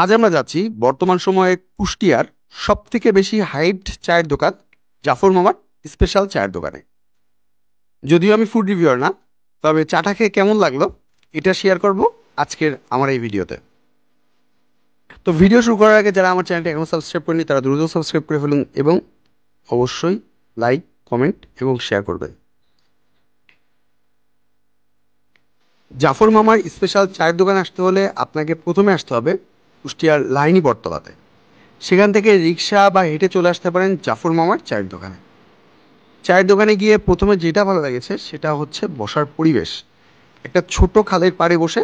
আজ আমরা যাচ্ছি বর্তমান সময়ে কুষ্টিয়ার সবথেকে বেশি হাইপড চায়ের দোকান জাফর মামার স্পেশাল চায়ের দোকানে। যদিও আমি ফুড রিভিউয়ার না, তবে চাটা খেয়ে কেমন লাগলো এটা শেয়ার করব আজকের আমার এই ভিডিওতে। তো ভিডিও শুরু করার আগে যারা আমার চ্যানেলটি এখনো সাবস্ক্রাইব করেনি তারা দ্রুত সাবস্ক্রাইব করে ফেলুন এবং অবশ্যই লাইক, কমেন্ট এবং শেয়ার করবেন। জাফর মামার স্পেশাল চায়ের দোকানে আসতে হলে আপনাকে প্রথমে আসতে হবে কুষ্টিয়ার লাইনি বটতলাতে। সেখান থেকে রিক্সা বা হেঁটে চলে আসতে পারেন জাফর মামার চায়ের দোকানে। চায়ের দোকানে গিয়ে প্রথমে যেটা ভালো লেগেছে সেটা হচ্ছে বসার পরিবেশ। একটা ছোট খালের পাড়ে বসে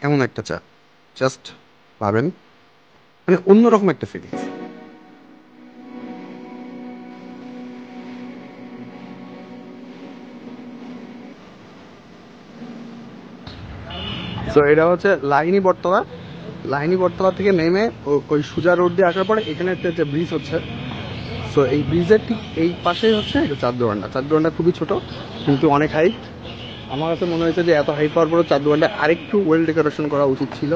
এমন একটা চা, জাস্ট ভাবেন, মানে অন্যরকম একটা ফিলিংস। তো এটা হচ্ছে লাইনি বটতলা। লাইনি বটতলা থেকে নেমে ওই সুজা রোড দিয়ে আসার পরে এখানে একটা যে ব্রিজ হচ্ছে, সো এই ব্রিজের ঠিক এই পাশেই হচ্ছে এটা চার দোকানটা। চার দোকানটা খুবই ছোট কিন্তু অনেক হাইট। আমার কাছে মনে হয়েছে যে এত হাইট পাওয়ার পরেও চার দোকানটা আরেকটু ওয়েল ডেকোরেশন করা উচিত ছিল,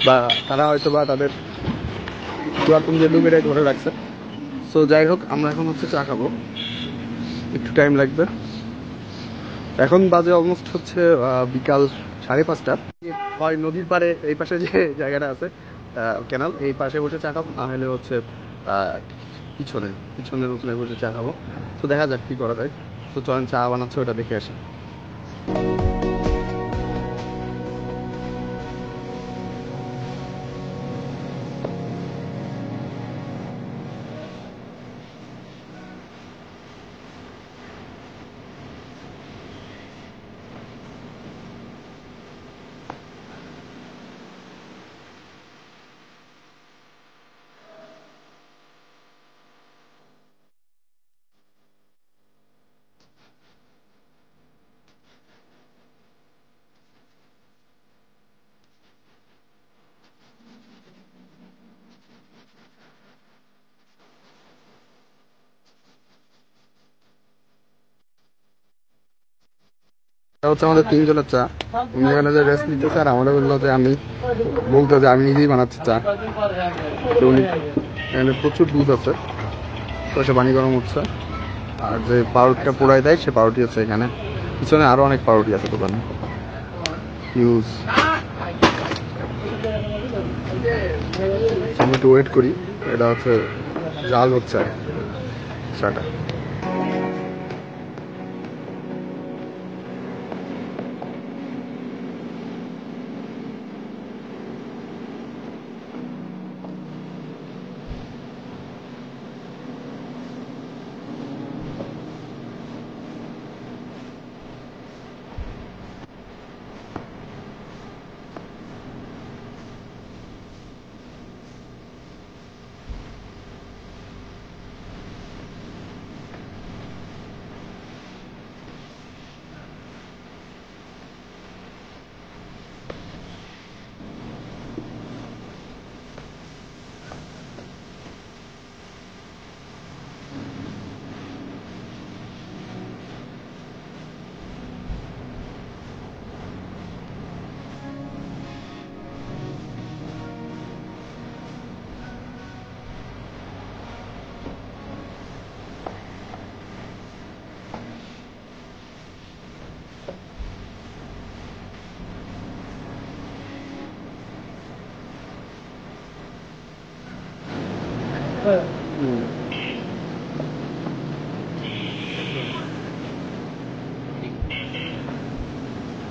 বা তারা হয়তো বা তাদের পুরাতন যে লুক এটাই ধরে রাখছে। সো যাই হোক, আমরা এখন হচ্ছে চা খাবো, একটু টাইম লাগবে। এখন বাজে অলমোস্ট হচ্ছে বিকাল 5:30। হয় নদীর পাড়ে এই পাশে যে জায়গাটা আছে, ক্যানাল, এই পাশে বসে চা খাবো, না হলে হচ্ছে পিছনের উঠোনে বসে চা খাবো। তো দেখা যাক কি করা যায়। তো চলেন চা বানাচ্ছে ওটা দেখে আসি। এটা হচ্ছে আমাদের তিনজনের চা। উনি এখানে যে রেস্ট নিতেছে আর আমাদের বললো যে আমি বলতে যে আমি নিজেই বানাচ্ছি চা। তো উনি এখানে প্রচুর দুধ আছে, তো সে পানি গরম হচ্ছে। আর যে পাউরুটিটা পোড়ায় দেয় সে পাউরুটি আছে এখানে। পিছনে আরো অনেক পাউরুটি আছে দোকানে, হিউজ। আমি একটু ওয়েট করি। এটা হচ্ছে জাল হচ্ছে চাটা।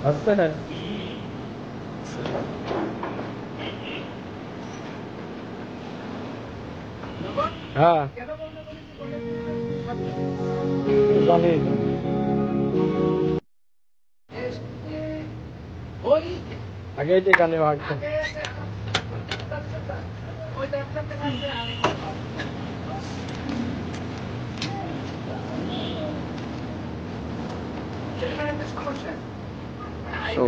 আসছে না। হ্যাঁ জানি। আগে যে গানে ভাগছে So,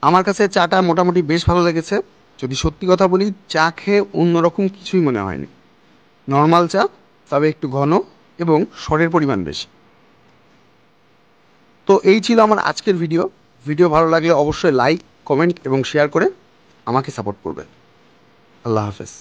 আমার কাছে চাটা মোটামুটি বেশ ভালো লেগেছে। যদি সত্যি কথা বলি, চা খেয়ে অন্যরকম কিছুই মনে হয়নি। নর্মাল চা, তবে একটু ঘন এবং স্বরের পরিমাণ বেশি। তো এই ছিল আমার আজকের ভিডিও ভালো লাগলে অবশ্যই লাইক, কমেন্ট এবং শেয়ার করে আমাকে সাপোর্ট করবে। আল্লাহ হাফেজ।